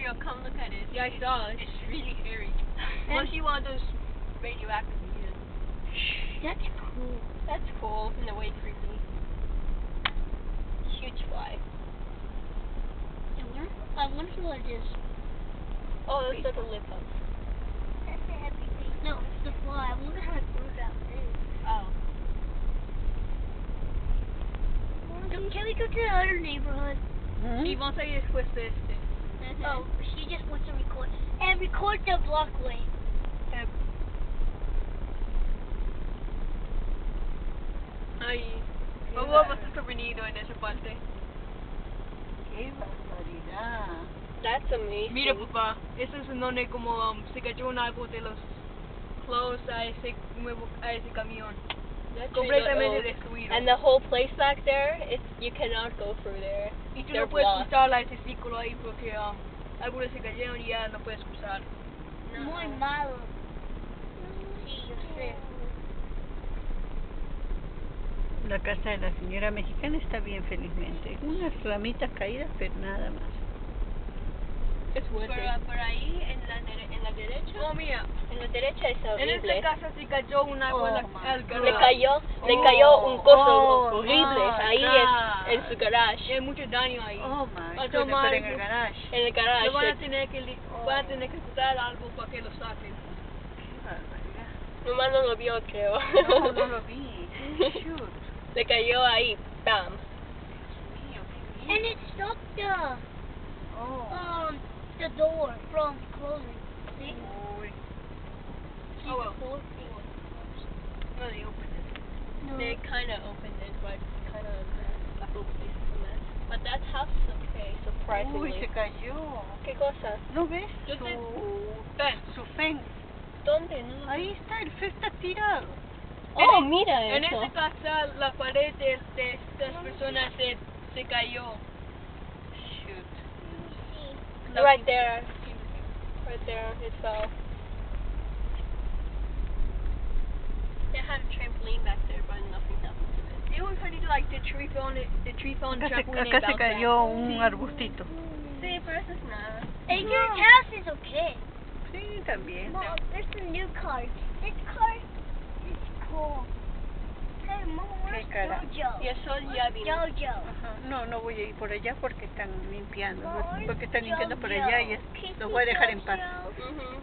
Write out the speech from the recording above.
Ariel, come look at it. Yeah, I saw it. It's really hairy. Must be one of those radioactive mutants. That's cool. That's cool in a way creepy. Huge fly. I wonder what it is. Oh, it's like a lip up. That's a heavy thing. No, it's the fly. I wonder how it grew that big. Oh. Can we go to the other neighborhood? Sí, vamos a ir después de este. Oh, she just wants to record. And record the blockway. Ahí. Vamos a pasar venido en esa parte. ¡Qué barbaridad! That's amazing. Mira, papá, eso es en donde como se cayó un árbol de los clothes a ese camión. That's Completamente really destruido. And the whole place back there, you cannot go through there. Y tú They're no puedes blocked. cruzar ese círculo ahí porque árboles se cayeron y ya no puedes cruzar. Muy malo. Sí, yo sé. La casa de la señora mexicana está bien, felizmente. Unas ramitas caídas, pero nada más. It's winter. Por ahí, en la derecha. Oh, mira, En la derecha es en horrible. esta casa se cayó un árbol al garage. Le cayó un coso horrible my ahí God. en su garage. Y hay mucho daño ahí. Oh my Otro goodness, pero en mal. el garage. En el garage. Lo van a tener que quitar algo para que lo saquen. Qué barbaridad. Mamá no lo vio, creo. No, no lo vi. Shoot. Le cayó ahí, bam. Mío, qué And bien. it stopped Oh. the door from closing. See? Uy. See Oh, well. the door? No, they opened it. No. They kind of opened it, but kind of the whole place is a mess. But that house is okay, surprisingly. Uy, se cayó. ¿Qué cosa? ¿No ves? Yo Su, Ven. su fence. ¿Dónde? No lo Ahí está, el fence está tirado. Oh, mira En eso. esta casa la pared de estas personas se cayó. Shoot. Right there. Right there, it fell. They had a trampoline back there, but nothing happened to it. It was funny, like the tree fell on Acá trampoline and se bounced cayó back. un arbustito. Sí, pero eso es nada. And your house is okay. Sí, también. Mom, there's a new car. This car is cool. Hey, Mom, where's Qué cara. Jojo? Y el sol ya vino. Jojo. Ajá. No, no voy a ir por allá porque están limpiando. Mom, Porque están limpiando por Jojo? allá y los voy a dejar en paz. Jojo? Mhm.